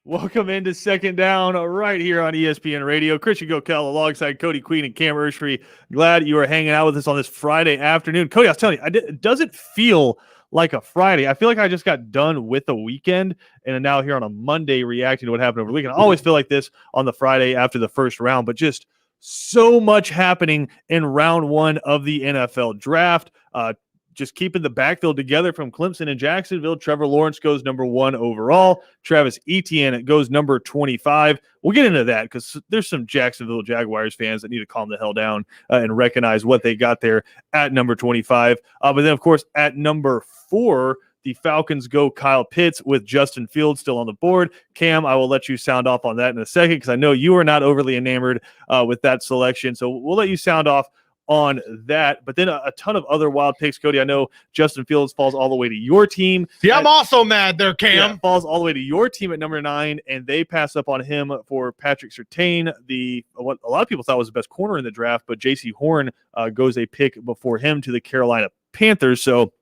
Welcome into Second Down right here on ESPN Radio. Christian Gokel alongside Cody Queen and Cam Urshry. Glad you are hanging out with us on this Friday afternoon. Cody, I was telling you, it doesn't feel like a Friday. I feel like I just got done with a weekend and am now here on a Monday reacting to what happened over the weekend. I always feel like this on the Friday after the first round, but just so much happening in round one of the NFL draft. Just keeping the backfield together from Clemson and Jacksonville. Trevor Lawrence goes number 1 overall. Travis Etienne goes number 25. We'll get into that because there's some Jacksonville Jaguars fans that need to calm the hell down and recognize what they got there at number 25. But then, of course, at number 4, the Falcons go Kyle Pitts with Justin Fields still on the board. Cam, I will let you sound off on that in a second because I know you are not overly enamored with that selection. So we'll let you sound off on that, but then a ton of other wild picks. Cody, I know Justin Fields falls all the way to your team. Yeah, I'm also mad there, Cam. Yeah, falls all the way to your team at number 9, and they pass up on him for Patrick Surtain, what a lot of people thought was the best corner in the draft, but J.C. Horn goes a pick before him to the Carolina Panthers. So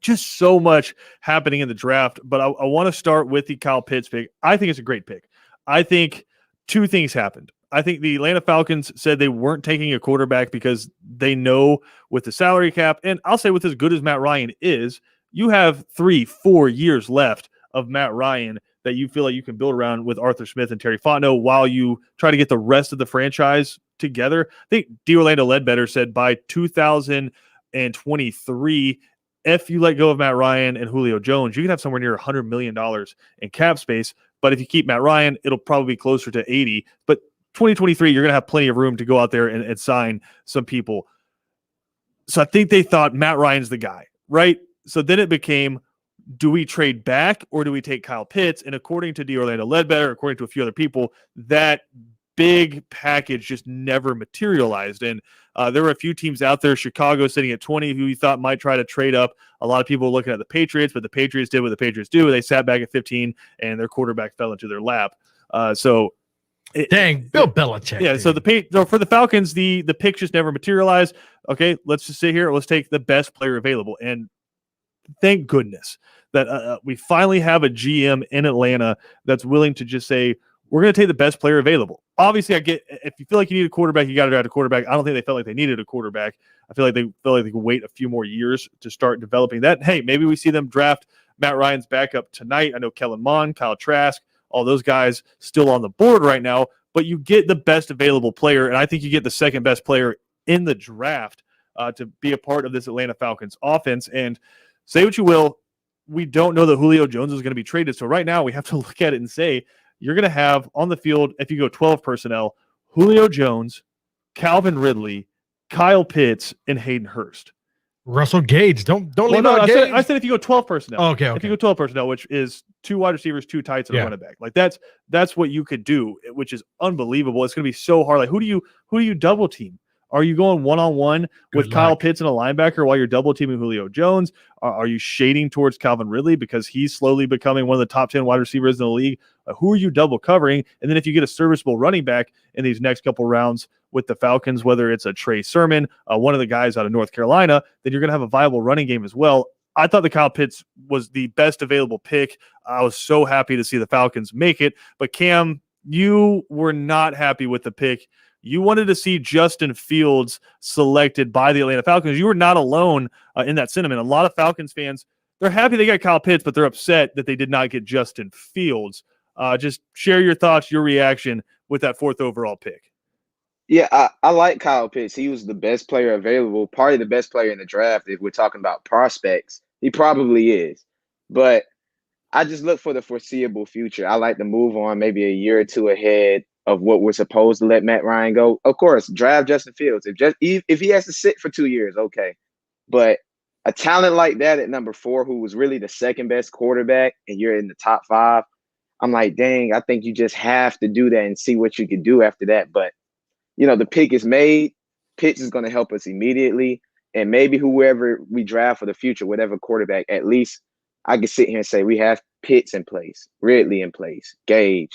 just so much happening in the draft, but I want to start with the Kyle Pitts pick. I think it's a great pick. I think two things happened. I think the Atlanta Falcons said they weren't taking a quarterback because they know with the salary cap, and I'll say with as good as Matt Ryan is, you have 3-4 years left of Matt Ryan that you feel like you can build around with Arthur Smith and Terry Fontenot while you try to get the rest of the franchise together. I think D'Orlando Ledbetter said by 2023, if you let go of Matt Ryan and Julio Jones, you can have somewhere near $100 million in cap space. But if you keep Matt Ryan, it'll probably be closer to 80. But 2023, you're going to have plenty of room to go out there and sign some people. So I think they thought Matt Ryan's the guy, right? So then it became, do we trade back or do we take Kyle Pitts? And according to D'Orlando Ledbetter, according to a few other people, that big package just never materialized. And there were a few teams out there, Chicago sitting at 20, who we thought might try to trade up. A lot of people were looking at the Patriots, but the Patriots did what the Patriots do. They sat back at 15, and their quarterback fell into their lap. Dang, Bill Belichick. Yeah, dude. so for the Falcons, the pick just never materialized. Okay, let's just sit here. Let's take the best player available. And thank goodness that we finally have a GM in Atlanta that's willing to just say, we're going to take the best player available. Obviously, I get if you feel like you need a quarterback, you got to draft a quarterback. I don't think they felt like they needed a quarterback. I feel like they felt like they could wait a few more years to start developing that. Hey, maybe we see them draft Matt Ryan's backup tonight. I know Kellen Mond, Kyle Trask, all those guys still on the board right now, but you get the best available player, and I think you get the second best player in the draft to be a part of this Atlanta Falcons offense. And say what you will, we don't know that Julio Jones is going to be traded. So right now we have to look at it and say you're going to have on the field, if you go 12 personnel, Julio Jones, Calvin Ridley, Kyle Pitts, and Hayden Hurst. Russell Gage. Don't leave out Gage. I said if you go 12 personnel. Okay. If you go 12 personnel, which is 2 wide receivers, 2 tights, and a running back. Like that's what you could do, which is unbelievable. It's going to be so hard. Like who do you double team? Are you going one-on-one with Kyle Pitts and a linebacker while you're double teaming Julio Jones? Are you shading towards Calvin Ridley because he's slowly becoming one of the top 10 wide receivers in the league? Who are you double covering? And then if you get a serviceable running back in these next couple rounds with the Falcons, whether it's a Trey Sermon, one of the guys out of North Carolina, then you're going to have a viable running game as well. I thought the Kyle Pitts was the best available pick. I was so happy to see the Falcons make it. But Cam, you were not happy with the pick. You wanted to see Justin Fields selected by the Atlanta Falcons. You were not alone in that sentiment. A lot of Falcons fans, they're happy they got Kyle Pitts, but they're upset that they did not get Justin Fields. Just share your thoughts, your reaction with that 4th overall pick. Yeah, I like Kyle Pitts. He was the best player available, probably the best player in the draft. If we're talking about prospects, he probably is. But I just look for the foreseeable future. I like to move on maybe a year or two ahead of what we're supposed to let Matt Ryan go. Of course, draft Justin Fields. If he has to sit for 2 years, okay. But a talent like that at number 4, who was really the second best quarterback, and you're in the top 5, I'm like, dang, I think you just have to do that and see what you can do after that. But, the pick is made. Pitts is going to help us immediately. And maybe whoever we draft for the future, whatever quarterback, at least I can sit here and say we have Pitts in place, Ridley in place, Gage.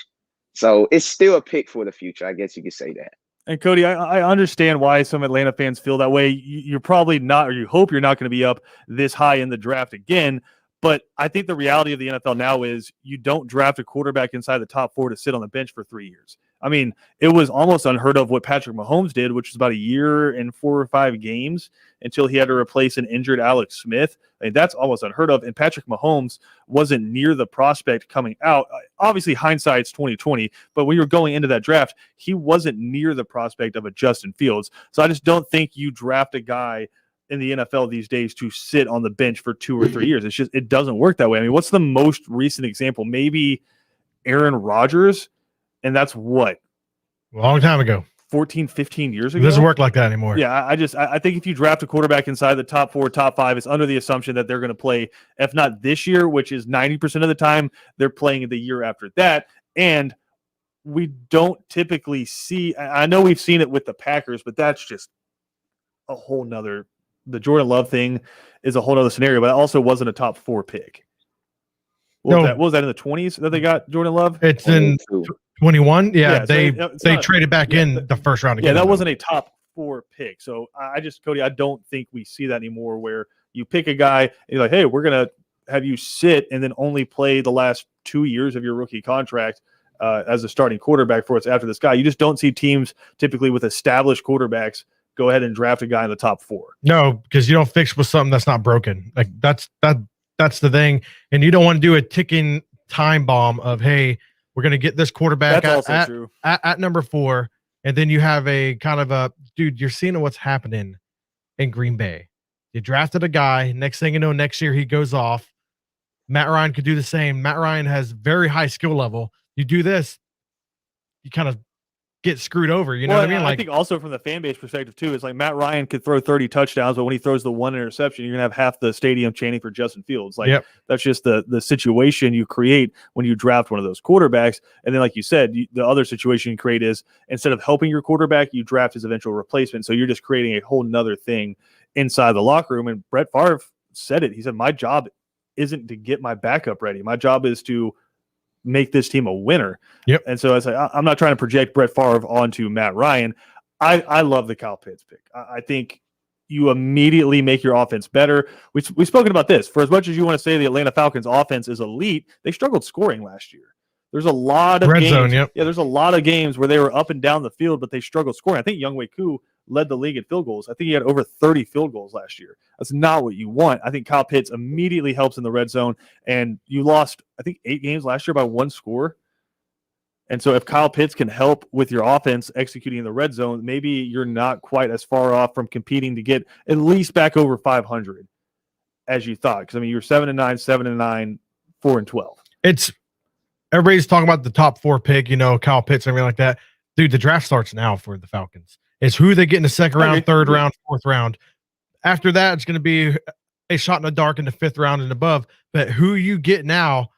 So it's still a pick for the future. I guess you could say that. And Cody, I understand why some Atlanta fans feel that way. You're probably not, or you hope you're not going to be up this high in the draft again. But I think the reality of the NFL now is you don't draft a quarterback inside the top 4 to sit on the bench for 3 years. I mean, it was almost unheard of what Patrick Mahomes did, which was about a year and 4 or 5 games until he had to replace an injured Alex Smith. I mean, that's almost unheard of. And Patrick Mahomes wasn't near the prospect coming out. Obviously, hindsight's 2020, but when you're going into that draft, he wasn't near the prospect of a Justin Fields. So I just don't think you draft a guy in the NFL these days to sit on the bench for 2 or 3 years. It's just, it doesn't work that way. I mean, what's the most recent example? Maybe Aaron Rodgers, and that's what? A long time ago. 14, 15 years ago? It doesn't work like that anymore. Yeah, I think if you draft a quarterback inside the top 4, top 5, it's under the assumption that they're going to play, if not this year, which is 90% of the time, they're playing the year after that. And we don't typically see, I know we've seen it with the Packers, but that's just a whole nother, the Jordan Love thing is a whole other scenario, but it also wasn't a top 4 pick. What was that in the 20s that they got Jordan Love? It's in 21. Yeah, they so traded back in the first round. Yeah, that wasn't a top 4 pick. So Cody, I don't think we see that anymore where you pick a guy and you're like, hey, we're going to have you sit and then only play the last 2 years of your rookie contract as a starting quarterback for us after this guy. You just don't see teams typically with established quarterbacks go ahead and draft a guy in the top 4. No, because you don't fix with something that's not broken. Like that's the thing. And you don't want to do a ticking time bomb of, hey, we're going to get this quarterback at number 4. And then you have a kind of a, dude, you're seeing what's happening in Green Bay. You drafted a guy. Next thing you know, next year he goes off. Matt Ryan could do the same. Matt Ryan has very high skill level. You do this, you kind of get screwed over. You know what I mean? Like, I think also from the fan base perspective too, it's like Matt Ryan could throw 30 touchdowns, but when he throws the 1 interception, you're gonna have half the stadium chanting for Justin Fields. Like that's just the situation you create when you draft one of those quarterbacks. And then, like you said, the other situation you create is instead of helping your quarterback, you draft his eventual replacement. So you're just creating a whole nother thing inside the locker room. And Brett Favre said it. He said, my job isn't to get my backup ready. My job is to make this team a winner. Yep. And so it's like, I'm not trying to project Brett Favre onto Matt Ryan. I love the Kyle Pitts pick. I think you immediately make your offense better. We've spoken about this. For as much as you want to say the Atlanta Falcons offense is elite, they struggled scoring last year. There's a lot of games. Zone, yep. Yeah, there's a lot of games where they were up and down the field, but they struggled scoring. I think Younghoe Koo led the league in field goals. I think he had over 30 field goals last year. That's not what you want. I think Kyle Pitts immediately helps in the red zone, and you lost, I think, 8 games last year by 1 score. And so if Kyle Pitts can help with your offense executing in the red zone, maybe you're not quite as far off from competing to get at least back over 500 as you thought. Because, I mean, you're 7-9, 7-9, 4-12. It's everybody's talking about the top 4 pick, you know, Kyle Pitts and everything like that. Dude, the draft starts now for the Falcons. It's who they get in the 2nd round, 3rd round, 4th round. After that, it's going to be a shot in the dark in the 5th round and above. But who you get now,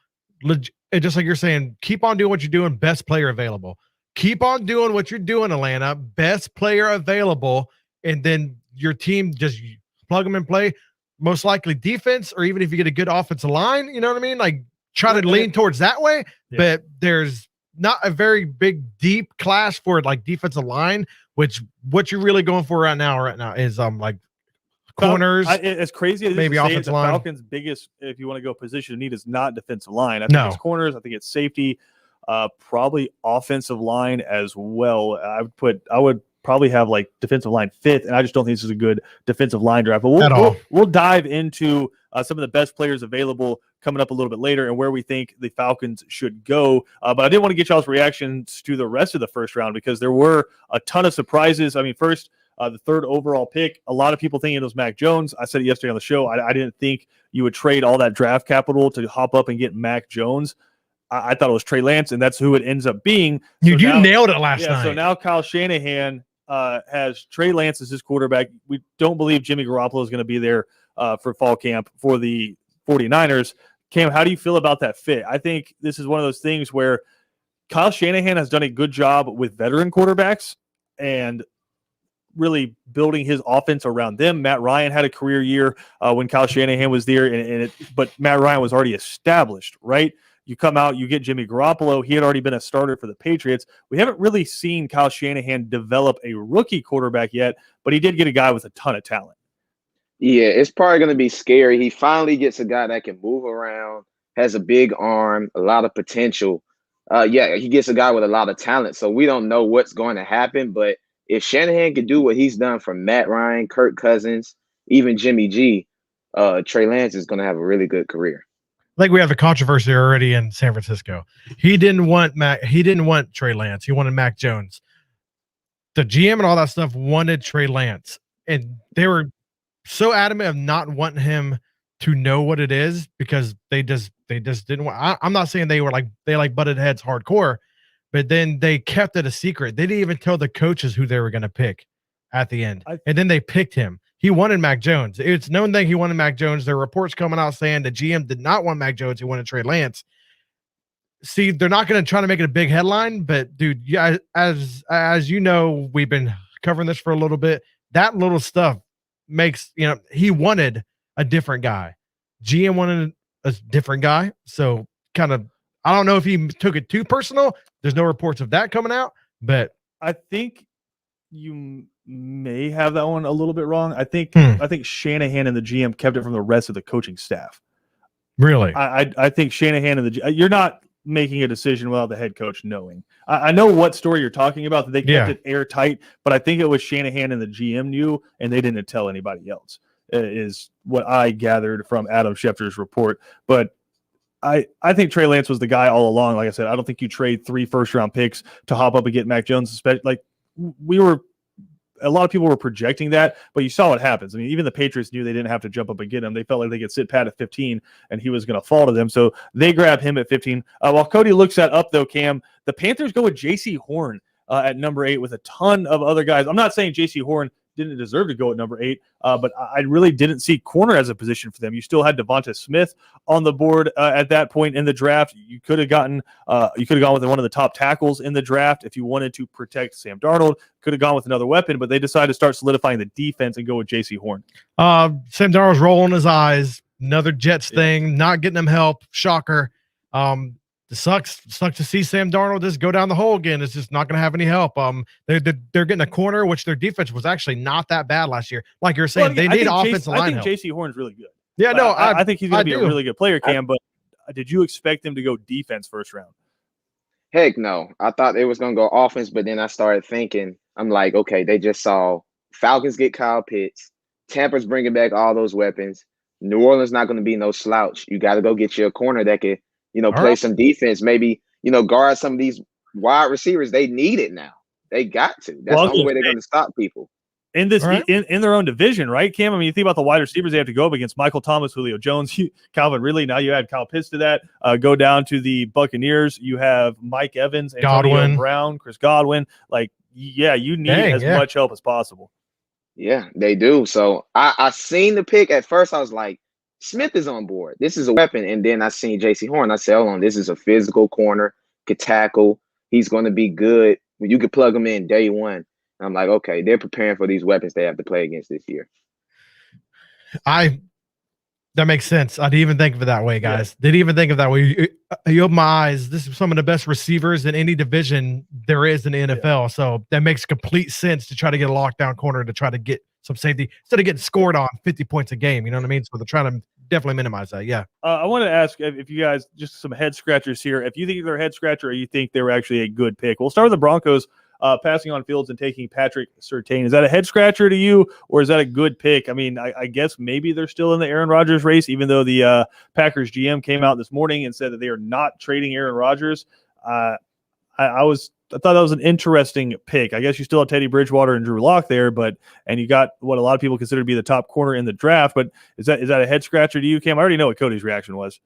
just like you're saying, keep on doing what you're doing, best player available. Keep on doing what you're doing, Atlanta, best player available. And then your team, just plug them and play. Most likely defense, or even if you get a good offensive line, you know what I mean? Like, try to lean towards that way. Yeah. But there's not a very big, deep class for like defensive line, which what you're really going for right now is like corners. It's crazy as maybe offensive line. Falcons' biggest, if you want to go position of need, is not defensive line. I think it's corners. I think it's safety. Probably offensive line as well. I would probably have like defensive line 5th, and I just don't think this is a good defensive line draft. But we'll dive into some of the best players available coming up a little bit later and where we think the Falcons should go. But I did want to get y'all's reactions to the rest of the first round because there were a ton of surprises. I mean, first, the 3rd overall pick, a lot of people thinking it was Mac Jones. I said it yesterday on the show. I didn't think you would trade all that draft capital to hop up and get Mac Jones. I thought it was Trey Lance, and that's who it ends up being. You nailed it last night. So now Kyle Shanahan has Trey Lance as his quarterback. We don't believe Jimmy Garoppolo is going to be there for fall camp for the 49ers. Cam, how do you feel about that fit? I think this is one of those things where Kyle Shanahan has done a good job with veteran quarterbacks and really building his offense around them. Matt Ryan had a career year when Kyle Shanahan was there, but Matt Ryan was already established, right? You come out, you get Jimmy Garoppolo. He had already been a starter for the Patriots. We haven't really seen Kyle Shanahan develop a rookie quarterback yet, but he did get a guy with a ton of talent. Yeah, it's probably going to be scary. He finally gets a guy that can move around, has a big arm, a lot of potential. Yeah, he gets a guy with a lot of talent. So we don't know what's going to happen. But if Shanahan can do what he's done for Matt Ryan, Kirk Cousins, even Jimmy G, Trey Lance is going to have a really good career. Like we have a controversy already in San Francisco. He didn't want Trey Lance. He wanted Mac Jones. The GM and all that stuff wanted Trey Lance, and they were so adamant of not wanting him to know what it is because they just didn't want. I'm not saying they butted heads hardcore, but then they kept it a secret. They didn't even tell the coaches who they were going to pick at the end, and then they picked him. He wanted Mac Jones. It's known that he wanted Mac Jones. There are reports coming out saying the GM did not want Mac Jones. He wanted Trey Lance. See, they're not going to try to make it a big headline, but dude, yeah, as you know, we've been covering this for a little bit. That little stuff makes, he wanted a different guy. GM wanted a different guy. So kind of, I don't know if he took it too personal. There's no reports of that coming out, but I think you may have that one a little bit wrong. I think Shanahan and the GM kept it from the rest of the coaching staff. Really? I think Shanahan and you're not making a decision without the head coach knowing. I know what story you're talking about, that they kept it airtight, but I think it was Shanahan and the GM knew, and they didn't tell anybody else, is what I gathered from Adam Schefter's report. But I think Trey Lance was the guy all along. Like I said, I don't think you trade 3 first-round picks to hop up and get Mac Jones. Like a lot of people were projecting that, but you saw what happens. I mean, even the Patriots knew they didn't have to jump up and get him. They felt like they could sit pat at 15, and he was going to fall to them. So they grab him at 15. While Cody looks that up, though, Cam, the Panthers go with J.C. Horn at number 8 with a ton of other guys. I'm not saying J.C. Horn didn't deserve to go at number 8, but I really didn't see corner as a position for them. You still had Devonta Smith on the board at that point in the draft. You could have gone with one of the top tackles in the draft if you wanted to protect Sam Darnold. Could have gone with another weapon, but they decided to start solidifying the defense and go with J.C. Horn. Sam Darnold's rolling his eyes. Another Jets thing, not getting him help. Shocker. It sucks to see Sam Darnold just go down the hole again. It's just not going to have any help. They're getting a corner, which their defense was actually not that bad last year. Like you're saying, they need offensive line help. I think J.C. Horn's really good. Yeah, no, I think he's going to be a really good player, Cam. But did you expect him to go defense first round? Heck no. I thought they was going to go offense, but then I started thinking, I'm like, okay, they just saw Falcons get Kyle Pitts. Tampa's bringing back all those weapons. New Orleans not going to be no slouch. You got to go get you a corner that can, play some defense, maybe, guard some of these wide receivers. They need it now. They got to. That's the only way they're going to stop people. In this in their own division, right, Cam? I mean, you think about the wide receivers they have to go up against: Michael Thomas, Julio Jones, Calvin Ridley. Now you add Kyle Pitts to that. Go down to the Buccaneers. You have Mike Evans, Antonio Brown, Chris Godwin. Like, yeah, you need as much help as possible. Yeah, they do. So I seen the pick at first. I was like, Smith is on board. This is a weapon. And then I seen J.C. Horn. I said, hold on, this is a physical corner, could tackle. He's going to be good. You could plug him in day one. And I'm like, okay, they're preparing for these weapons they have to play against this year. That makes sense. I didn't even think of it that way, guys. Didn't even think of that way. You open my eyes. This is some of the best receivers in any division there is in the NFL. Yeah. So that makes complete sense to try to get a lockdown corner to try to get some safety instead of getting scored on 50 points a game. You know what I mean? So they're trying to definitely minimize that. Yeah. I want to ask if you guys, just some head scratchers here, if you think they're a head scratcher or you think they were actually a good pick. We'll start with the Broncos. Passing on Fields and taking Patrick Surtain. Is that a head scratcher to you, or is that a good pick? I mean, I guess maybe they're still in the Aaron Rodgers race, even though the Packers GM came out this morning and said that they are not trading Aaron Rodgers. I thought that was an interesting pick. I guess you still have Teddy Bridgewater and Drew Lock there, and you got what a lot of people consider to be the top corner in the draft. But is that a head scratcher to you, Cam? I already know what Cody's reaction was.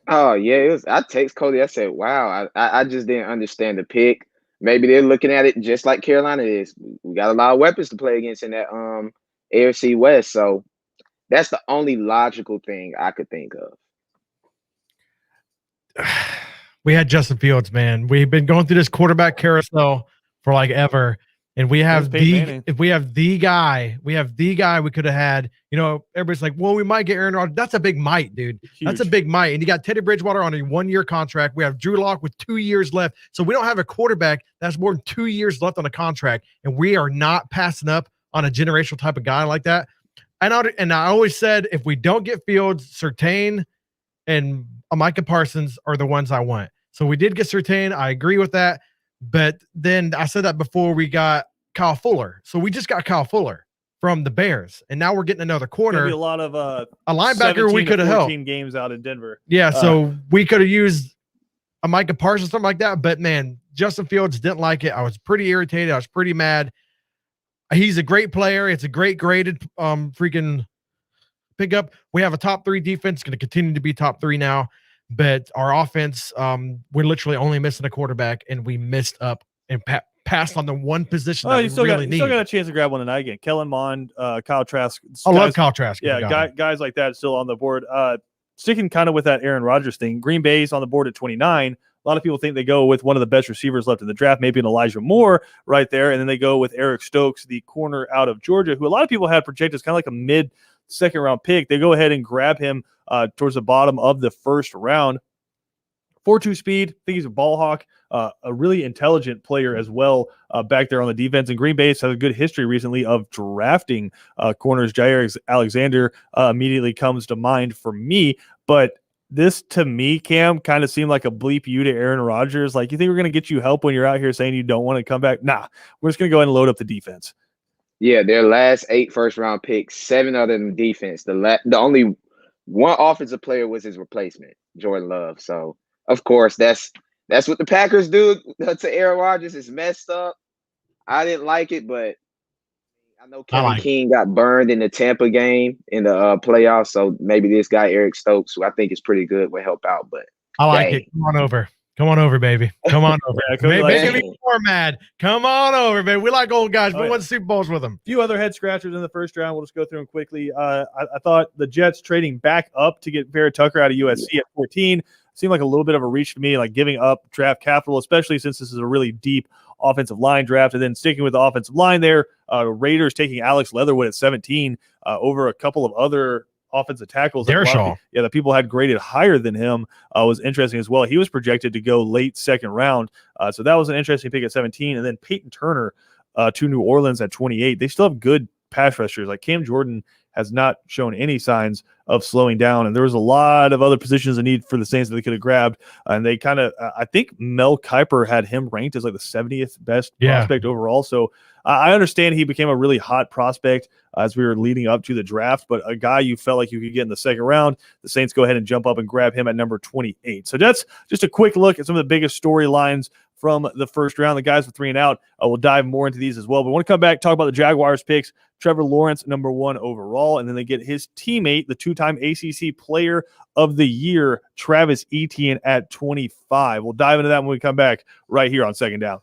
Oh yeah, I text Cody. I said, "Wow, I just didn't understand the pick." Maybe they're looking at it just like Carolina is. We got a lot of weapons to play against in that AFC West. So that's the only logical thing I could think of. We had Justin Fields, man. We've been going through this quarterback carousel for like ever. And we have the guy we could have had. Everybody's like, well, we might get Aaron Rodgers. That's a big might, dude. Huge. That's a big might. And you got Teddy Bridgewater on a 1-year contract. We have Drew Lock with 2 years left. So we don't have a quarterback that's more than 2 years left on a contract. And we are not passing up on a generational type of guy like that. And I always said, if we don't get Fields, Surtain and Micah Parsons are the ones I want. So we did get Surtain. I agree with that. But then I said that before we got Kyle Fuller. So we just got Kyle Fuller from the Bears. And now we're getting another corner. Be a lot of a linebacker we could have helped. Games out in Denver. Yeah, so we could have used a Micah Parsons, something like that. But man, Justin Fields didn't like it. I was pretty irritated. I was pretty mad. He's a great player. It's a great graded freaking pickup. We have a top 3 defense, going to continue to be top 3 now. But our offense, we're literally only missing a quarterback, and we missed up and passed on the one position that we really need. You still got a chance to grab one tonight again. Kellen Mond, Kyle Trask. I love Kyle Trask. Yeah, guys like that still on the board. Sticking kind of with that Aaron Rodgers thing, Green Bay's on the board at 29. A lot of people think they go with one of the best receivers left in the draft, maybe an Elijah Moore right there, and then they go with Eric Stokes, the corner out of Georgia, who a lot of people had projected as kind of like a mid-second round pick. They go ahead and grab him towards the bottom of the first round. 4.2 speed. I think he's a ball hawk, a really intelligent player as well back there on the defense. And Green Bay's had a good history recently of drafting corners. Jair Alexander immediately comes to mind for me. But this, to me, Cam, kind of seemed like a bleep you to Aaron Rodgers. Like, you think we're going to get you help when you're out here saying you don't want to come back? Nah, we're just going to go ahead and load up the defense. Yeah, their last 8 first-round picks, 7 of them defense. The only one offensive player was his replacement, Jordan Love. So, of course, that's what the Packers do to Aaron Rodgers. It's messed up. I didn't like it, but I know Kevin King got burned in the Tampa game in the playoffs. So maybe this guy, Eric Stokes, who I think is pretty good, will help out. But I like it. Come on over. Come on over, baby. Come on over. Make me more mad. Come on over, baby. We like old guys. We won Super Bowls with them. A few other head scratchers in the first round. We'll just go through them quickly. I thought the Jets trading back up to get Vera Tucker out of USC at 14 seemed like a little bit of a reach to me, like giving up draft capital, especially since this is a really deep offensive line draft. And then sticking with the offensive line there, Raiders taking Alex Leatherwood at 17 over a couple of other offensive tackles that people had graded higher than him was interesting as well. He was projected to go late second round. So that was an interesting pick at 17. And then Peyton Turner to New Orleans at 28. They still have good pass rushers. Like Cam Jordan has not shown any signs of slowing down. And there was a lot of other positions in need for the Saints that they could have grabbed. And they kind of, I think Mel Kiper had him ranked as like the 70th best prospect overall. So I understand he became a really hot prospect as we were leading up to the draft, but a guy you felt like you could get in the second round, the Saints go ahead and jump up and grab him at number 28. So that's just a quick look at some of the biggest storylines from the first round. The guys with 3 and out, we'll dive more into these as well. But I want to come back, talk about the Jaguars picks. Trevor Lawrence, number 1 overall, and then they get his teammate, the 2-time ACC Player of the Year, Travis Etienne, at 25. We'll dive into that when we come back right here on Second Down.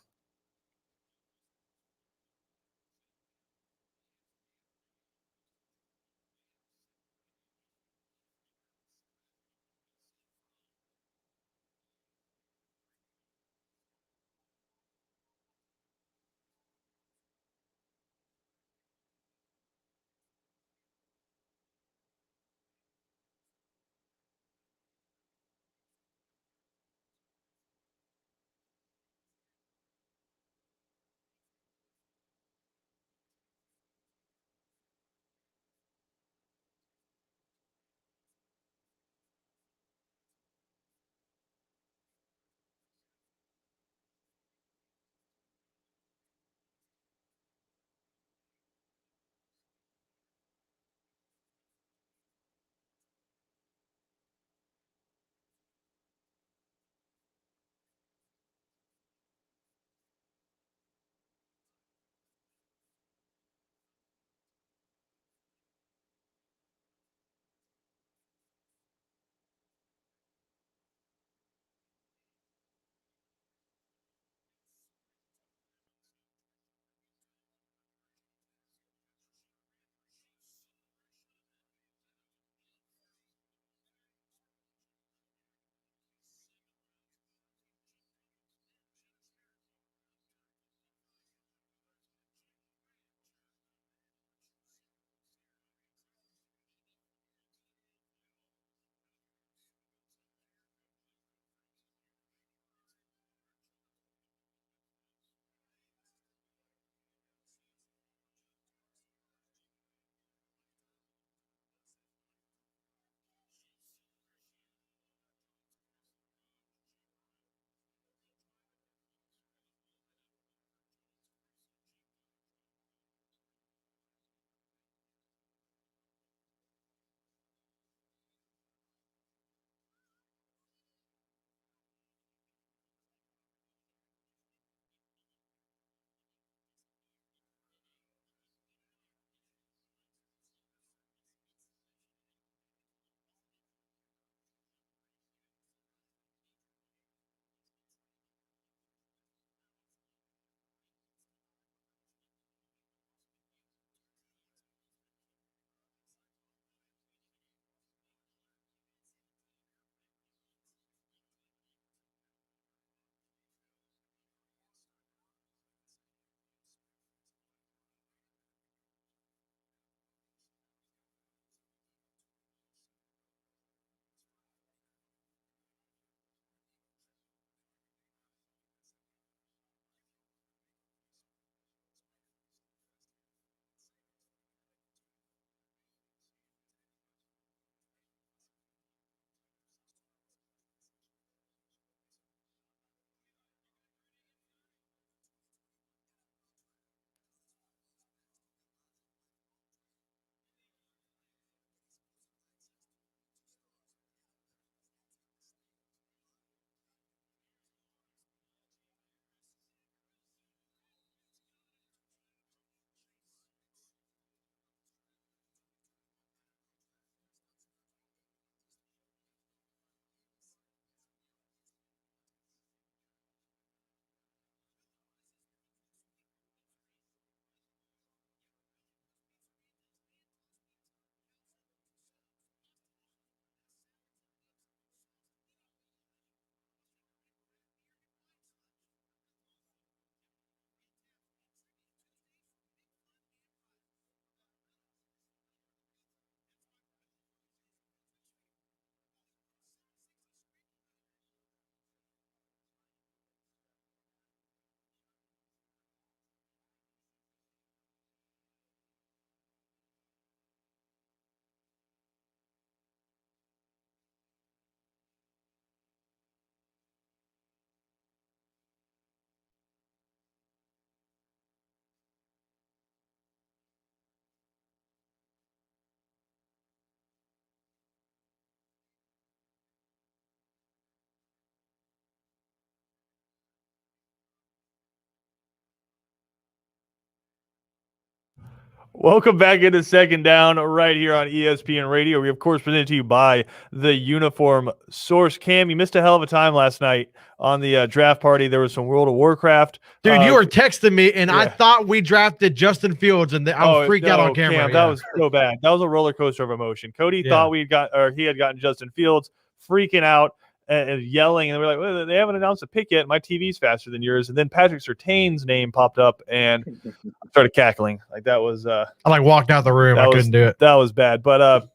Welcome back into Second Down right here on ESPN Radio. We, of course, presented to you by the Uniform Source. Cam, you missed a hell of a time last night on the draft party. There was some World of Warcraft. Dude, you were texting me, and I thought we drafted Justin Fields, and I was freaked out on camera. Cam, that was so bad. That was a roller coaster of emotion. Cody thought he had gotten Justin Fields, freaking out and yelling, and we're like, well, they haven't announced a pick yet. My TV's faster than yours. And then Patrick Surtain's name popped up, and I started cackling. Like that was I walked out the room. I couldn't do it. That was bad. But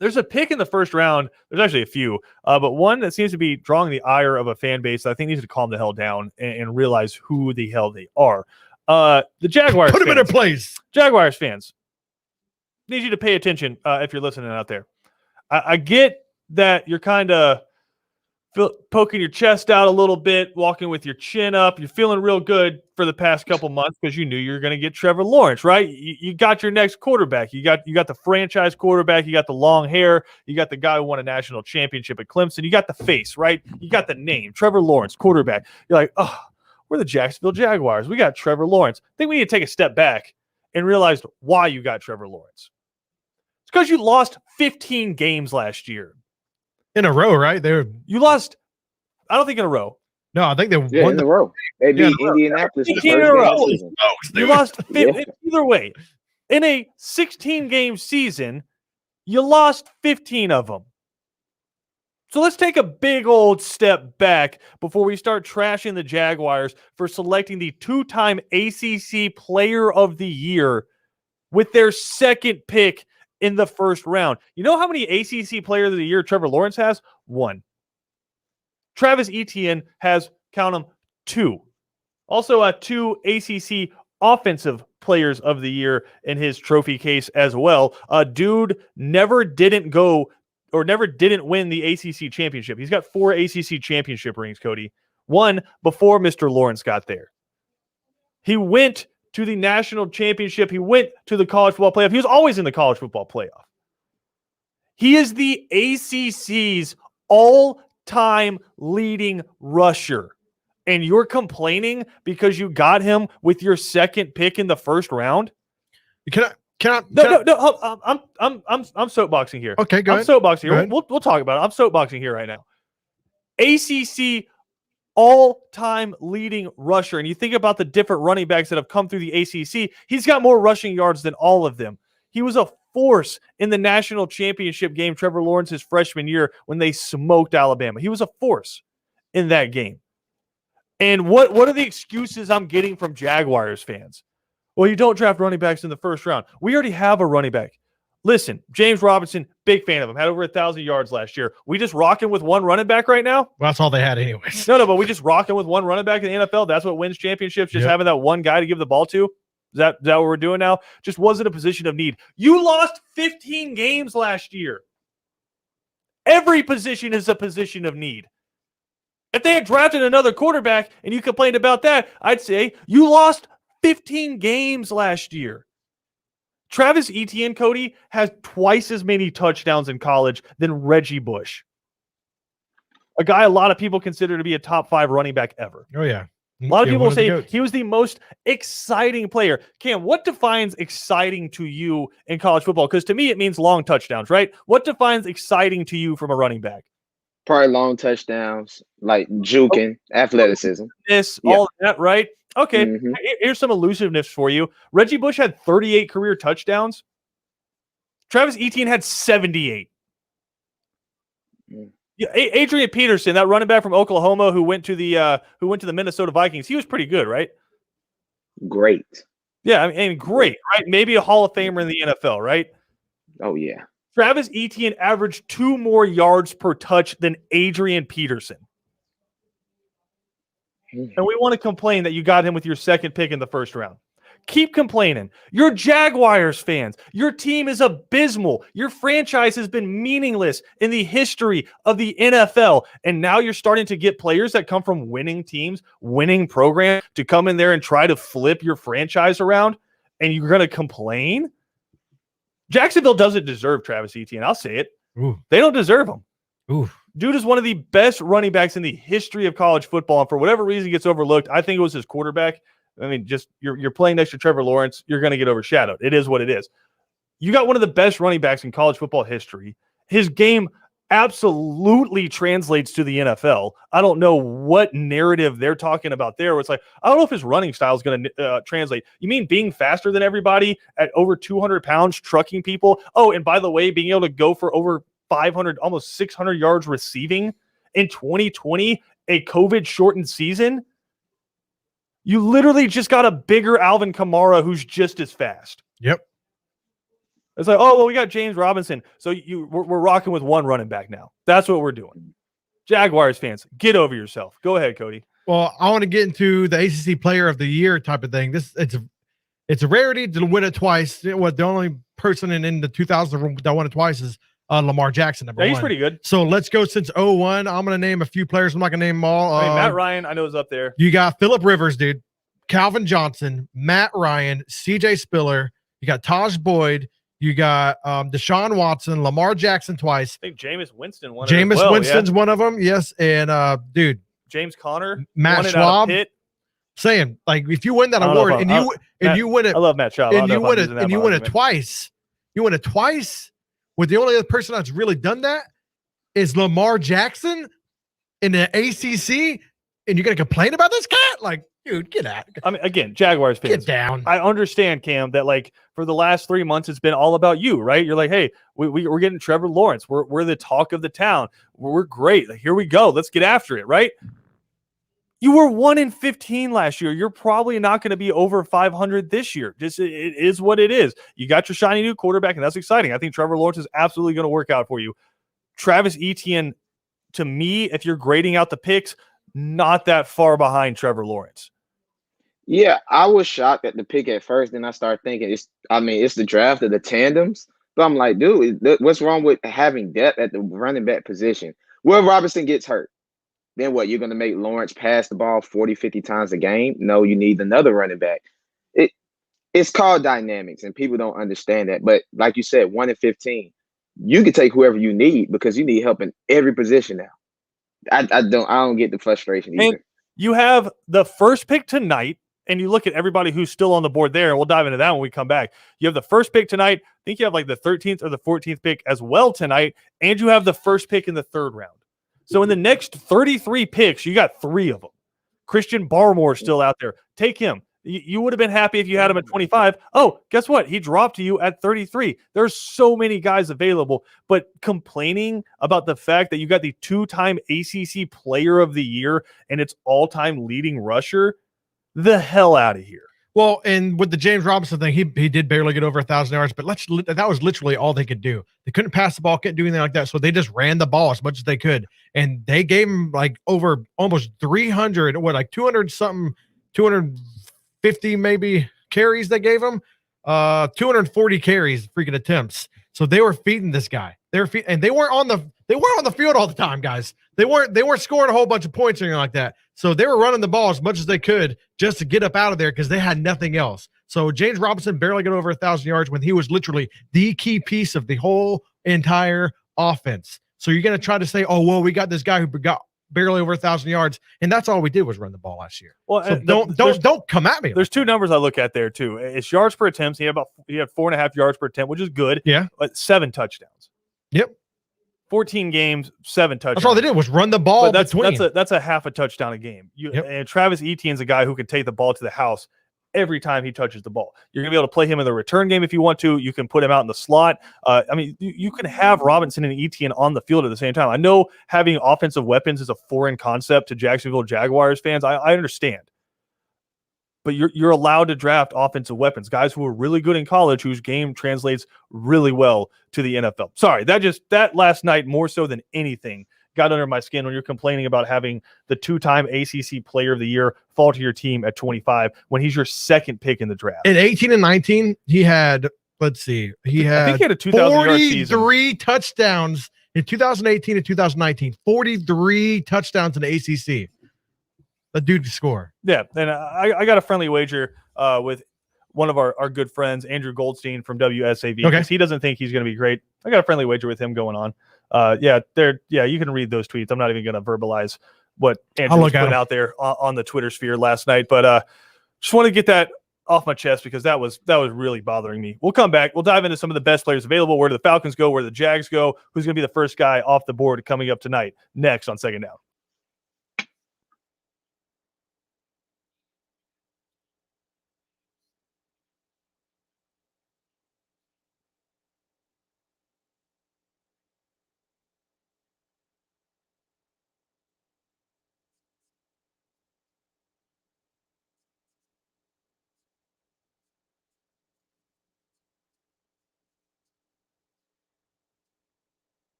there's a pick in the first round. There's actually a few, but one that seems to be drawing the ire of a fan base that I think needs to calm the hell down and realize who the hell they are. The Jaguars. Put them in their place. Jaguars fans, need you to pay attention if you're listening out there. I get that you're kind of poking your chest out a little bit, walking with your chin up. You're feeling real good for the past couple months because you knew you were going to get Trevor Lawrence, right? You got your next quarterback. You got the franchise quarterback. You got the long hair. You got the guy who won a national championship at Clemson. You got the face, right? You got the name, Trevor Lawrence, quarterback. You're like, oh, we're the Jacksonville Jaguars. We got Trevor Lawrence. I think we need to take a step back and realize why you got Trevor Lawrence. It's because you lost 15 games last year. In a row, right? You lost, I don't think in a row. No, I think they won in a row. They beat Indianapolis. 15 in a row. You lost 15. Either way. In a 16-game season, you lost 15 of them. So let's take a big old step back before we start trashing the Jaguars for selecting the two-time ACC Player of the Year with their second pick in the first round. You know how many ACC Player of the Year Trevor Lawrence has? 1. Travis Etienne has, count them, 2. Also, 2 ACC Offensive Players of the Year in his trophy case as well. Dude never didn't win the ACC championship. He's got 4 ACC championship rings, Cody. 1 before Mr. Lawrence got there. He went to the national championship. He went to the college football playoff. He was always in the college football playoff. He is the ACC's all-time leading rusher. And you're complaining because you got him with your second pick in the first round? No. I'm soapboxing here. Okay, go ahead. I'm soapboxing here. We'll talk about it. I'm soapboxing here right now. ACC all-time leading rusher. And you think about the different running backs that have come through the ACC, he's got more rushing yards than all of them. He was a force in the national championship game, Trevor Lawrence's freshman year, when they smoked Alabama. He was a force in that game. And what are the excuses I'm getting from Jaguars fans? Well, you don't draft running backs in the first round. We already have a running back. Listen, James Robinson, big fan of him. Had over 1,000 yards last year. We just rocking with one running back right now? Well, that's all they had anyways. No, but we just rocking with one running back in the NFL. That's what wins championships, just having that one guy to give the ball to. Is that what we're doing now? Just wasn't a position of need. You lost 15 games last year. Every position is a position of need. If they had drafted another quarterback and you complained about that, I'd say you lost 15 games last year. Travis Etienne, Cody, has twice as many touchdowns in college than Reggie Bush. A guy a lot of people consider to be a top 5 running back ever. Oh, yeah. A lot of people say he was the most exciting player. Cam, what defines exciting to you in college football? Because to me, it means long touchdowns, right? What defines exciting to you from a running back? Probably long touchdowns, like juking, athleticism. All of that, right? Okay, Here's some elusiveness for you. Reggie Bush had 38 career touchdowns. Travis Etienne had 78. Adrian Peterson, that running back from Oklahoma who went to the Minnesota Vikings, he was pretty good, right? Great. Yeah, I mean, great, right? Maybe a Hall of Famer in the NFL, right? Oh, yeah. Travis Etienne averaged 2 more yards per touch than Adrian Peterson. And we want to complain that you got him with your second pick in the first round. Keep complaining. You're Jaguars fans. Your team is abysmal. Your franchise has been meaningless in the history of the NFL. And now you're starting to get players that come from winning teams, winning programs to come in there and try to flip your franchise around. And you're going to complain? Jacksonville doesn't deserve Travis Etienne. I'll say it. Ooh. They don't deserve him. Ooh. Dude is one of the best running backs in the history of college football. And for whatever reason, he gets overlooked. I think it was his quarterback I mean, just you're playing next to Trevor Lawrence. You're going to get overshadowed. It is what it is. You got one of the best running backs in college football history. His game absolutely translates to the NFL. I don't know what narrative they're talking about there. Where it's like, I don't know if his running style is going to translate. You mean being faster than everybody at over 200 pounds, trucking people? Oh, and by the way, being able to go for over 500, almost 600 yards receiving in 2020, a COVID-shortened season? You literally just got a bigger Alvin Kamara who's just as fast. Yep. It's like, oh, well, we got James Robinson. So we're rocking with one running back now. That's what we're doing. Jaguars fans, get over yourself. Go ahead, Cody. Well, I want to get into the ACC Player of the Year type of thing. It's a rarity to win it twice. What the only person in the 2000 that won it twice is Lamar Jackson, number one. He's pretty good. So let's go since 01. I'm going to name a few players. I'm not going to name them all. I mean, Matt Ryan, I know, is up there. You got Phillip Rivers, dude. Calvin Johnson, Matt Ryan, CJ Spiller. You got Taj Boyd. You got Deshaun Watson, Lamar Jackson twice. I think Jameis Winston won. Jameis Winston's one of them. Yes, and dude, James Conner, Matt Schwab. Saying like if you win that award and you win it, I love Matt Schwab. And you win it twice. You win it twice. With the only other person that's really done that is Lamar Jackson in the ACC, and you're gonna complain about this cat? Like, dude, get out. I mean, again, Jaguars fans, get down. I understand, Cam, that like for the last 3 months, it's been all about you, right? You're like, hey, we're getting Trevor Lawrence. We're the talk of the town. We're great. Like, here we go. Let's get after it, right? You were 1-15 last year. You're probably not going to be over 500 this year. Just it is what it is. You got your shiny new quarterback, and that's exciting. I think Trevor Lawrence is absolutely going to work out for you. Travis Etienne, to me, if you're grading out the picks, not that far behind Trevor Lawrence. Yeah, I was shocked at the pick at first. Then I started thinking it's the draft of the tandems. But I'm like, dude, what's wrong with having depth at the running back position? Will Robinson gets hurt. Then what? You're going to make Lawrence pass the ball 40, 50 times a game? No, you need another running back. It's called dynamics, and people don't understand that. But like you said, 1-15, you can take whoever you need because you need help in every position now. I don't get the frustration either. And you have the first pick tonight, and you look at everybody who's still on the board there, and we'll dive into that when we come back. You have the first pick tonight. I think you have like the 13th or the 14th pick as well tonight, and you have the first pick in the third round. So in the next 33 picks, you got 3 of them. Christian Barmore is still out there. Take him. You would have been happy if you had him at 25. Oh, guess what? He dropped to you at 33. There's so many guys available, but complaining about the fact that you got the 2-time ACC Player of the Year and its all-time leading rusher, the hell out of here. Well, and with the James Robinson thing, he did barely get over 1,000 yards, but that was literally all they could do. They couldn't pass the ball, couldn't do anything like that, so they just ran the ball as much as they could, and they gave him like over almost 300, like 200-something, 250 maybe carries they gave him, 240 carries, freaking attempts. So they were feeding this guy. And they weren't on the field all the time, guys. They weren't scoring a whole bunch of points or anything like that. So they were running the ball as much as they could just to get up out of there because they had nothing else. So James Robinson barely got over 1,000 yards when he was literally the key piece of the whole entire offense. So you're going to try to say, oh, well, we got this guy who got barely over 1,000 yards, and that's all we did was run the ball last year. Well, so don't come at me. There's 2 numbers I look at there too. It's yards per attempt. He had 4.5 yards per attempt, which is good. Yeah, but 7 touchdowns. Yep. 14 games, 7 touchdowns. That's all they did was run the ball. But that's a half a touchdown a game. And Travis Etienne's a guy who can take the ball to the house every time he touches the ball. You're going to be able to play him in the return game if you want to. You can put him out in the slot. I mean, you can have Robinson and Etienne on the field at the same time. I know having offensive weapons is a foreign concept to Jacksonville Jaguars fans. I understand. But you're allowed to draft offensive weapons, guys who are really good in college, whose game translates really well to the NFL. Sorry, that last night, more so than anything, got under my skin when you're complaining about having the 2-time ACC Player of the Year fall to your team at 25 when he's your second pick in the draft. In 18 and 19, he had, let's see, I think he had a 2,000-yard season. 43 touchdowns in 2018 and 2019. 43 touchdowns in the ACC. A dude to score. Yeah, and I got a friendly wager with one of our good friends, Andrew Goldstein from WSAV, because he doesn't think he's going to be great. I got a friendly wager with him going on. You can read those tweets. I'm not even going to verbalize what Andrew was putting out there on the Twitter sphere last night. But Just want to get that off my chest because that was really bothering me. We'll come back. We'll dive into some of the best players available. Where do the Falcons go? Where do the Jags go? Who's going to be the first guy off the board coming up tonight? Next on Second Down.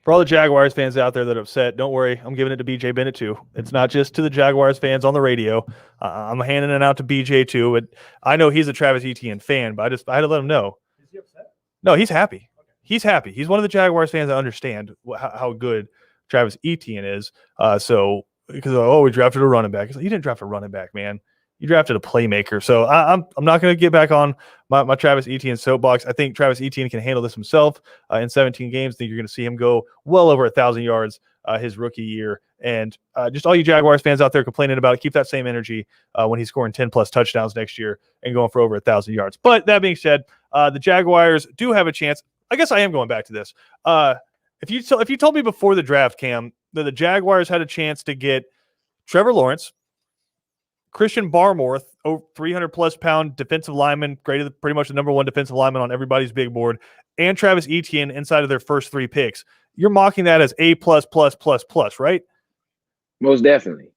For all the Jaguars fans out there that are upset, don't worry. I'm giving it to BJ Bennett too. It's not just to the Jaguars fans on the radio. I'm handing it out to BJ too. But I know he's a Travis Etienne fan, but I had to let him know. Is he upset? No, he's happy. Okay. He's happy. He's one of the Jaguars fans that understand how good Travis Etienne is. So because we drafted a running back. You didn't draft a running back, man. You drafted a playmaker. So I'm not going to get back on my Travis Etienne soapbox. I think Travis Etienne can handle this himself in 17 games. I think you're going to see him go well over 1,000 yards his rookie year. And just all you Jaguars fans out there complaining about it, keep that same energy when he's scoring 10-plus touchdowns next year and going for over 1,000 yards. But that being said, the Jaguars do have a chance. I guess I am going back to this. If you told me before the draft, Cam, that the Jaguars had a chance to get Trevor Lawrence, Christian Barmore, 300-plus pound defensive lineman, graded pretty much the number one defensive lineman on everybody's big board, and Travis Etienne inside of their first 3 picks. You're mocking that as A+++++, right? Most definitely.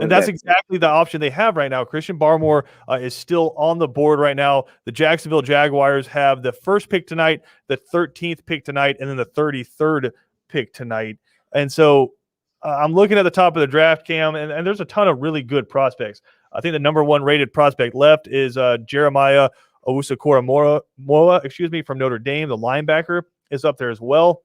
And that's exactly the option they have right now. Christian Barmore is still on the board right now. The Jacksonville Jaguars have the first pick tonight, the 13th pick tonight, and then the 33rd pick tonight. And so I'm looking at the top of the draft, Cam, and there's a ton of really good prospects. I think the number 1 rated prospect left is Jeremiah Owusu-Koramoah, from Notre Dame. The linebacker is up there as well.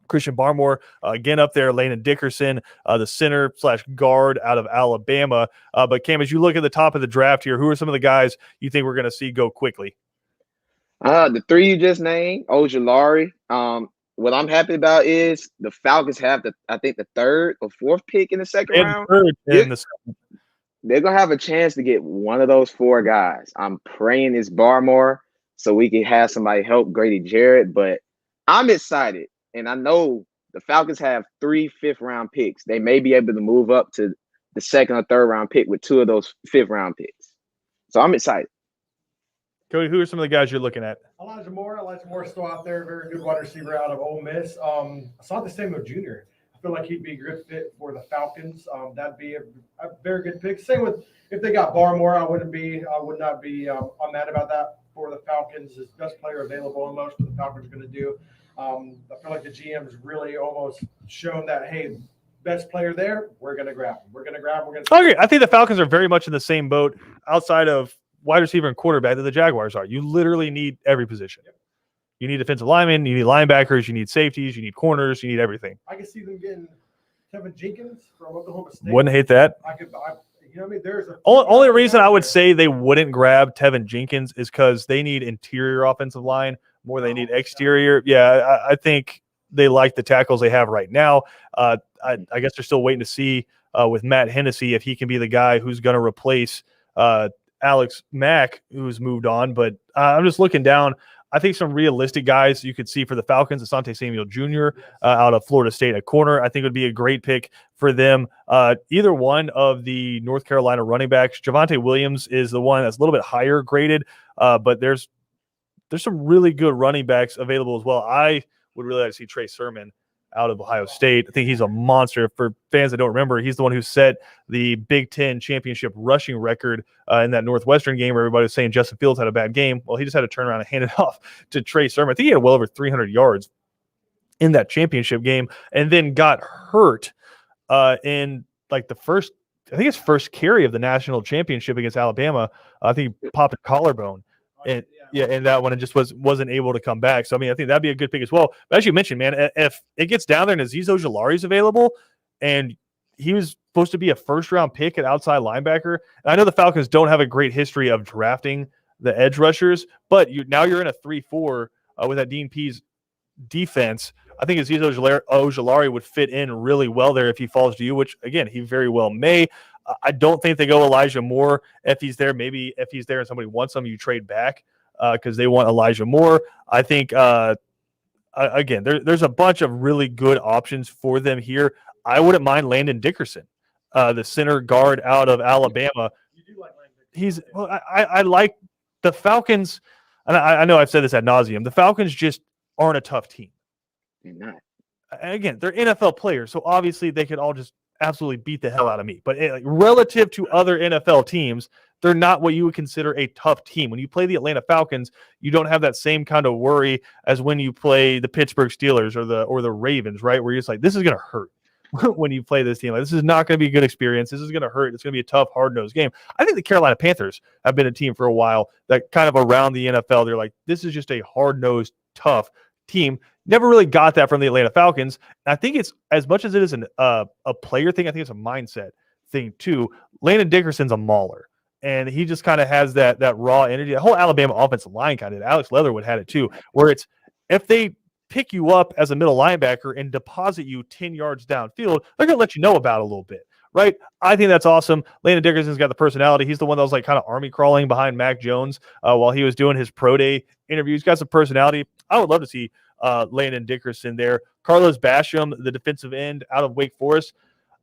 Christian Barmore, again up there. Landon Dickerson, the center/guard out of Alabama. But Cam, as you look at the top of the draft here, who are some of the guys you think we're going to see go quickly? The 3 you just named, Ojulari. What I'm happy about is the Falcons have the 3rd or 4th pick in the second round. They're going to have a chance to get one of those 4 guys. I'm praying it's Barmore so we can have somebody help Grady Jarrett, but I'm excited. And I know the Falcons have 3 5th-round picks. They may be able to move up to the 2nd or 3rd round pick with 2 of those 5th-round picks. So I'm excited. Cody, who are some of the guys you're looking at? Elijah Moore is still out there. Very good wide receiver out of Ole Miss. Asante Samuel Jr. I feel like he'd be a good fit for the Falcons. That'd be a very good pick. Same with if they got Barmore, I would not be I'm mad about that for the Falcons. His best player available almost what the Falcons are going to do. I feel like the GM's really almost shown that, hey, best player there, we're going to grab him. Okay, I think the Falcons are very much in the same boat outside of wide receiver and quarterback that the Jaguars are. You literally need every position. Yep. You need defensive linemen, you need linebackers, you need safeties, you need corners, you need everything. I can see them getting Tevin Jenkins from Oklahoma State. Wouldn't hate that. There's only reason I would say they wouldn't grab Tevin Jenkins is because they need interior offensive line more than they need exterior. Yeah, I think they like the tackles they have right now. I guess they're still waiting to see with Matt Hennessy if he can be the guy who's going to replace Alex Mack, who's moved on. But I'm just looking down. I think some realistic guys you could see for the Falcons, Asante Samuel Jr. Out of Florida State at corner, I think would be a great pick for them. Either one of the North Carolina running backs. Javonte Williams is the one that's a little bit higher graded, but there's some really good running backs available as well. I would really like to see Trey Sermon out of Ohio State. I think he's a monster. For fans that don't remember, he's the one who set the Big Ten championship rushing record in that Northwestern game where everybody was saying Justin Fields had a bad game. Well, he just had to turn around and hand it off to Trey Sermon. I think he had well over 300 yards in that championship game and then got hurt in like his first carry of the national championship against Alabama. I think he popped a collarbone. And that one, it just wasn't able to come back. So, I mean, I think that'd be a good pick as well. But as you mentioned, man, if it gets down there and Azeez Ojulari's available and he was supposed to be a first-round pick at outside linebacker, and I know the Falcons don't have a great history of drafting the edge rushers, but now you're in a 3-4 with that Dean Pease defense. I think Azeez Ojulari would fit in really well there if he falls to you, which, again, he very well may. I don't think they go Elijah Moore if he's there. Maybe if he's there and somebody wants him, you trade back because they want Elijah Moore. I think, again, there's a bunch of really good options for them here. I wouldn't mind Landon Dickerson, the center guard out of Alabama. You do like Landon Dickerson. I like the Falcons, and I know I've said this ad nauseum. The Falcons just aren't a tough team. They're not. Again, they're NFL players, so obviously they could all just absolutely beat the hell out of me. But like, relative to other NFL teams, they're not what you would consider a tough team. When you play the Atlanta Falcons, you don't have that same kind of worry as when you play the Pittsburgh Steelers or the Ravens, right? Where you're just like, this is going to hurt when you play this team. Like, this is not going to be a good experience. This is going to hurt. It's going to be a tough, hard-nosed game. I think the Carolina Panthers have been a team for a while that kind of around the NFL, they're like, this is just a hard-nosed, tough team. Never really got that from the Atlanta Falcons. And I think it's, as much as it is a player thing, I think it's a mindset thing too. Landon Dickerson's a mauler. And he just kind of has that raw energy. The whole Alabama offensive line kind of did. Alex Leatherwood had it too, where it's if they pick you up as a middle linebacker and deposit you 10 yards downfield, they're going to let you know about it a little bit, right? I think that's awesome. Landon Dickerson's got the personality. He's the one that was like kind of army crawling behind Mac Jones while he was doing his pro day interviews. He's got some personality. I would love to see Landon Dickerson there. Carlos Basham, the defensive end out of Wake Forest,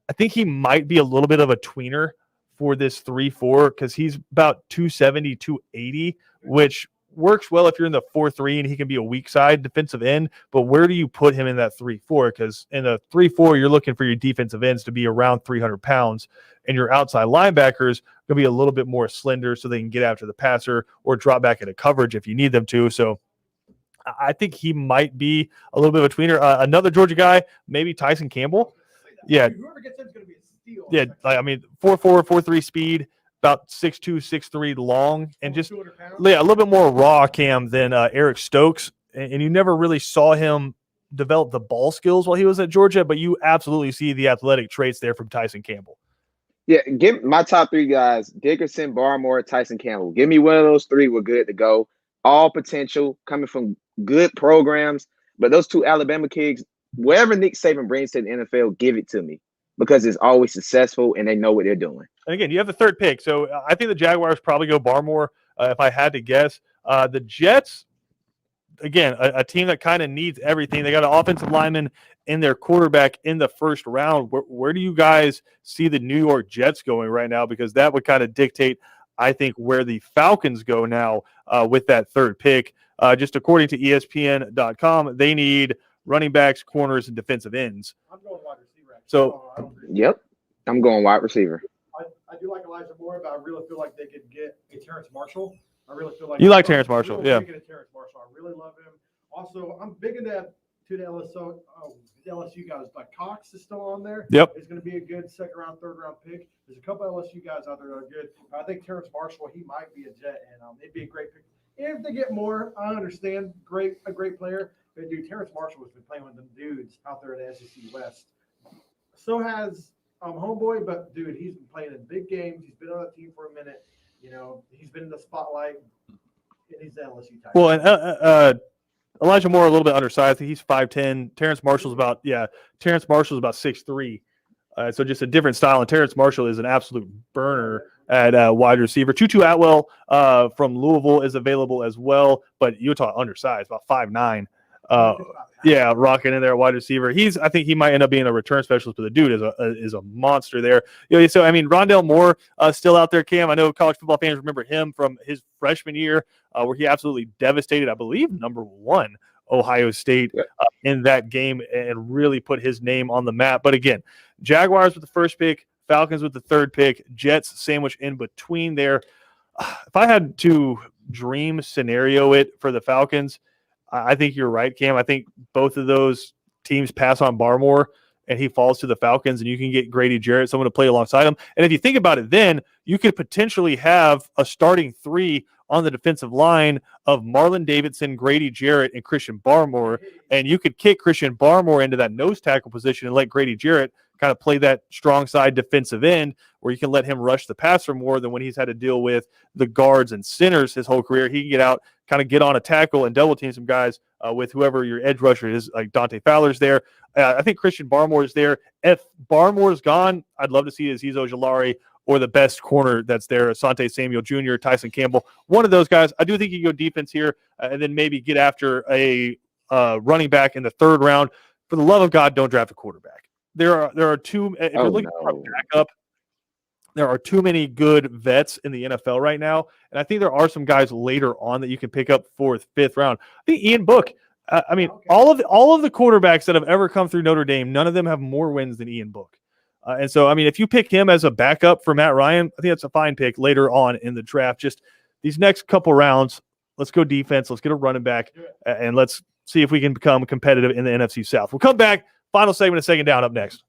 I think he might be a little bit of a tweener for this 3-4 because he's about 270, 280, which works well if you're in the 4-3 and he can be a weak side defensive end. But where do you put him in that 3-4? Because in a 3-4, you're looking for your defensive ends to be around 300 pounds, and your outside linebackers going to be a little bit more slender so they can get after the passer or drop back into coverage if you need them to. So I think he might be a little bit of a tweener. Another Georgia guy, maybe Tyson Campbell. Yeah. Whoever gets him is going to be a steal. Yeah, I mean, 4'4", 4'3" speed, about 6'2", 6'3" long, and just a little bit more raw, Cam, than Eric Stokes. And you never really saw him develop the ball skills while he was at Georgia, but you absolutely see the athletic traits there from Tyson Campbell. Yeah, give my top three guys: Dickerson, Barmore, Tyson Campbell. Give me one of those three. We're good to go. All potential, coming from good programs. But those two Alabama kids, wherever Nick Saban brings to the NFL, give it to me because it's always successful and they know what they're doing. And again, you have the third pick. So I think the Jaguars probably go Barmore if I had to guess. The Jets, again, a team that kind of needs everything. They got an offensive lineman and their quarterback in the first round. Where do you guys see the New York Jets going right now? Because that would kind of dictate, I think, where the Falcons go now with that third pick. Just according to ESPN.com, they need running backs, corners, and defensive ends. I'm going wide receiver. So, yep, I'm going wide receiver. I do like Elijah Moore, but I really feel like they could get a Terrence Marshall. I really feel like you like Terrence Marshall, yeah. Terrence Marshall. I really love him. Also, I'm big into the LSU guys. Like Cox is still on there. Yep. It's going to be a good second round, third round pick. There's a couple of LSU guys out there that are good. I think Terrence Marshall, he might be a Jet, and it'd be a great pick. If they get more, I understand. A great player. But dude, Terrence Marshall has been playing with them dudes out there in the SEC West. So has homeboy, but dude, he's been playing in big games. He's been on that team for a minute. You know, he's been in the spotlight. And he's the LSU type. Well, and Elijah Moore a little bit undersized. He's 5'10". Terrence Marshall's about 6'3". So just a different style. And Terrence Marshall is an absolute burner at wide receiver. Tutu Atwell from Louisville is available as well, but Utah undersized, about 5'9". Rocking in there at wide receiver. I think he might end up being a return specialist, but the dude is a monster there. You know, so I mean, Rondale Moore still out there, Cam. I know college football fans remember him from his freshman year, where he absolutely devastated, I believe, #1 Ohio State in that game and really put his name on the map. But again, Jaguars with the first pick, Falcons with the third pick, Jets sandwich in between there. If I had to dream scenario it for the Falcons, I think you're right, Cam. I think both of those teams pass on Barmore and he falls to the Falcons, and you can get Grady Jarrett, someone to play alongside him. And if you think about it, then you could potentially have a starting three on the defensive line of Marlon Davidson, Grady Jarrett, and Christian Barmore. And you could kick Christian Barmore into that nose tackle position and let Grady Jarrett kind of play that strong side defensive end where you can let him rush the passer more than when he's had to deal with the guards and centers his whole career. He can get out, kind of get on a tackle and double team some guys with whoever your edge rusher is, like Dante Fowler's there. I think Christian Barmore is there. If Barmore's gone, I'd love to see Azeez Ojulari or the best corner that's there, Asante Samuel Jr., Tyson Campbell. One of those guys. I do think you can go defense here and then maybe get after a running back in the third round. For the love of God, don't draft a quarterback. There are too. If you're looking for a backup, there are too many good vets in the NFL right now, and I think there are some guys later on that you can pick up fourth, fifth round. I think Ian Book. All of the quarterbacks that have ever come through Notre Dame, none of them have more wins than Ian Book. And so, I mean, if you pick him as a backup for Matt Ryan, I think that's a fine pick later on in the draft. Just these next couple rounds, let's go defense. Let's get a running back, and let's see if we can become competitive in the NFC South. We'll come back. Final segment of Second Down up next.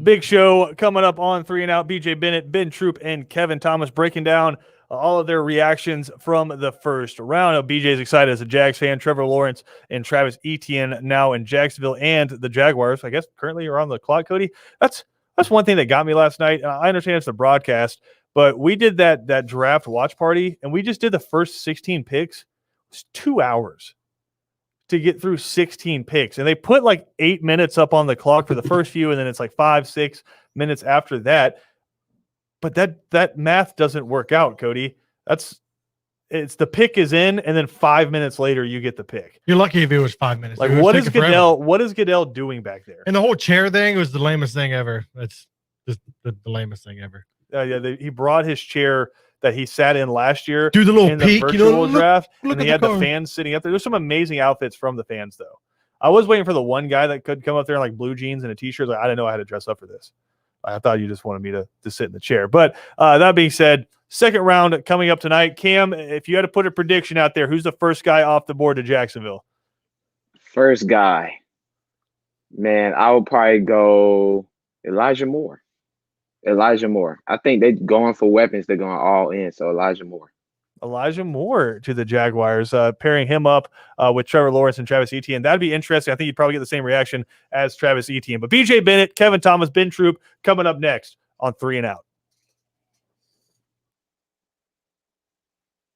Big show coming up on 3 and Out. BJ Bennett, Ben Troop, and Kevin Thomas breaking down all of their reactions from the first round. BJ's excited as a Jags fan. Trevor Lawrence and Travis Etienne now in Jacksonville, and the Jaguars, I guess, currently are on the clock, Cody. That's one thing that got me last night. I understand it's the broadcast, but we did that draft watch party, and we just did the first 16 picks. It was 2 hours to get through 16 picks. And they put like 8 minutes up on the clock for the first few, and then it's like 5-6 minutes after that. But that math doesn't work out, Cody. It's the pick is in, and then 5 minutes later you get the pick. You're lucky if it was 5 minutes. Like, what is Goodell doing back there? And the whole chair thing was the lamest thing ever. That's just the lamest thing ever. He brought his chair that he sat in last year. Do the little in peek, the virtual draft, look and at he had the the fans sitting up there. There's some amazing outfits from the fans, though. I was waiting for the one guy that could come up there in like blue jeans and a t-shirt. Like, I didn't know how to dress up for this. I thought you just wanted me to sit in the chair. But that being said, second round coming up tonight. Cam, if you had to put a prediction out there, who's the first guy off the board to Jacksonville? First guy. Man, I would probably go Elijah Moore. I think they're going for weapons. They're going all in. So Elijah Moore To the Jaguars, pairing him up with Trevor Lawrence and Travis Etienne. That'd be interesting. I think you'd probably get the same reaction as Travis Etienne. But BJ Bennett, Kevin Thomas, Ben Troop coming up next on 3 and Out.